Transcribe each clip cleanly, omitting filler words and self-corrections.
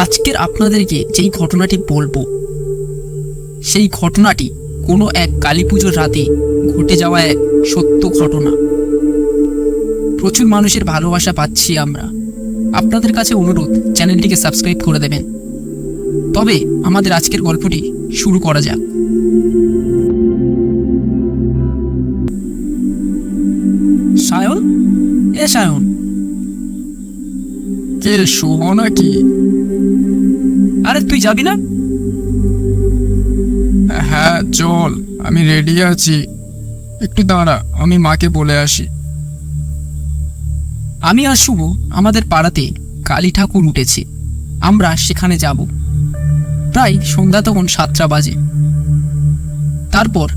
আজকের আপনাদেরকে যেই ঘটনাটি বলবো সেই ঘটনাটি কোনো এক কালী পুজোর রাতে ঘটে যাওয়া এক সত্য ঘটনা। প্রচুর মানুষের ভালোবাসা পাচ্ছি আমরা। আপনাদের কাছে অনুরোধ, চ্যানেলটিকে সাবস্ক্রাইব করে দেবেন। তবে আমাদের আজকের গল্পটি শুরু করা যাক। সায়ন, সায়ন, কে শুভ নাকি? আরে তুই যাবি না? হ্যাঁ চল, আমি রেডি আছি। একটু দাঁড়া, আমি মাকে বলে আসি। আমি আর শুভ আমাদের পাড়াতে কালী ঠাকুর উঠেছে, আমরা সেখানে যাব। প্রায় সন্ধ্যা তখন 7টা বাজে। তারপর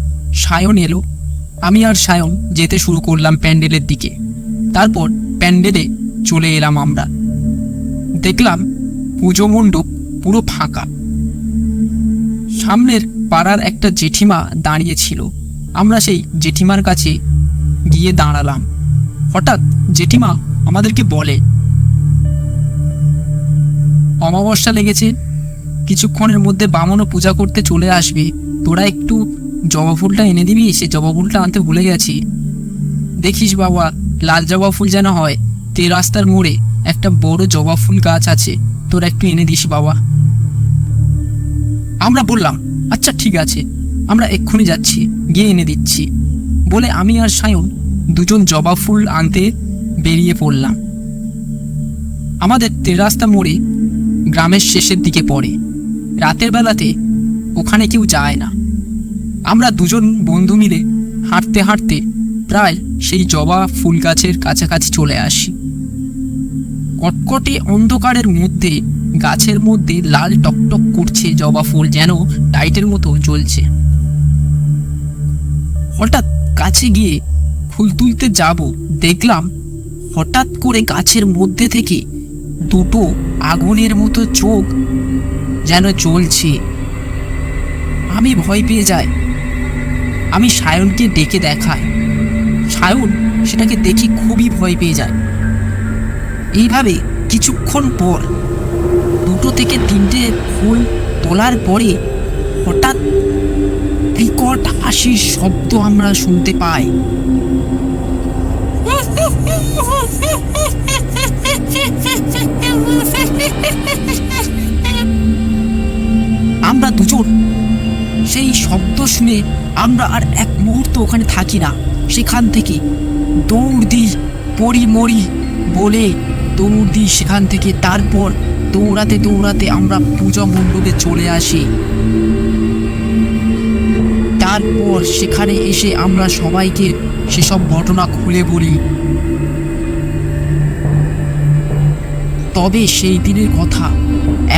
সায়ন এলো। আমি আর সায়ন যেতে শুরু করলাম প্যান্ডেলের দিকে। তারপর প্যান্ডেলে চলে এলাম আমরা। দেখলাম পুজো মণ্ডপ পুরো ফাঁকা। সামনের পাড়ার একটা জেঠিমা দাঁড়িয়েছিল। আমরা সেই জেঠিমার কাছে গিয়ে দাঁড়ালাম। হঠাৎ জেঠিমা আমাদেরকে বলে, অমাবস্যা লেগেছে, কিছুক্ষণের মধ্যে বামনও পূজা করতে চলে আসবে। তোরা একটু জবা ফুলটা এনে দিবি, সে জবা ফুলটা আনতে ভুলে গেছি। দেখিস বাবা, লাল জবা ফুল যেন হয়। রাস্তার মোড়ে একটা বড় জবা ফুল গাছ আছে, তোরা একটু এনে দিস বাবা। আমরা বললাম, আচ্ছা ঠিক আছে, আমরা এক্ষুনি যাচ্ছি, গিয়ে এনে দিচ্ছি বলে আমি আর সায়ন দুজন জবা ফুল আনতে বেরিয়ে পড়লাম। আমাদের রাস্তা মোড়ে গ্রামের শেষের দিকে পড়ে। রাতের বেলাতে ওখানে কেউ যায় না। আমরা দুজন বন্ধু মিলে হাঁটতে হাঁটতে প্রায় সেই জবা ফুল গাছের কাছাকাছি চলে আসি। কটকটে অন্ধকারের মধ্যে গাছের মধ্যে লাল টকটক করছে জবা ফুল, যেন লাইটের মতো জ্বলছে। হঠাৎ কাছে গিয়ে ফুল তুলতে যাব, দেখলাম হঠাৎ করে গাছের মধ্যে থেকে দুটো আগুনের মতো চোখ যেন জ্বলছে। আমি ভয় পেয়ে যাই। আমি সায়নকে ডেকে দেখাই। সায়ন সেটাকে দেখে খুবই ভয় পেয়ে যায়। এইভাবে কিছুক্ষণ পর 2 থেকে 3টে ফুল তোলার পরে হঠাৎ বিকট হাসির শব্দ আমরা শুনতে পাই। আমরা দুজন সেই শব্দ শুনে আমরা আর এক মুহূর্ত ওখানে থাকি না, সেখান থেকে দৌড় দিই, পড়ি মরি বলে দৌড় দিই সেখান থেকে। তারপর দৌড়াতে দৌড়াতে আমরা পূজা মণ্ডপে চলে আসি। তারপর সেখানে এসে আমরা সবাইকে সেসব ঘটনা খুলে বলি। তবে সেই দিনের কথা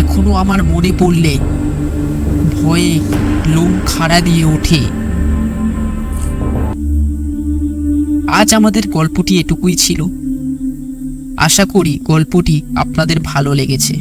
এখনো আমার মনে পড়লে ভয়ে লোম খাড়া দিয়ে ওঠে। আজ আমাদের গল্পটি এটুকুই ছিল। আশা করি গল্পটি আপনাদের ভালো লেগেছে।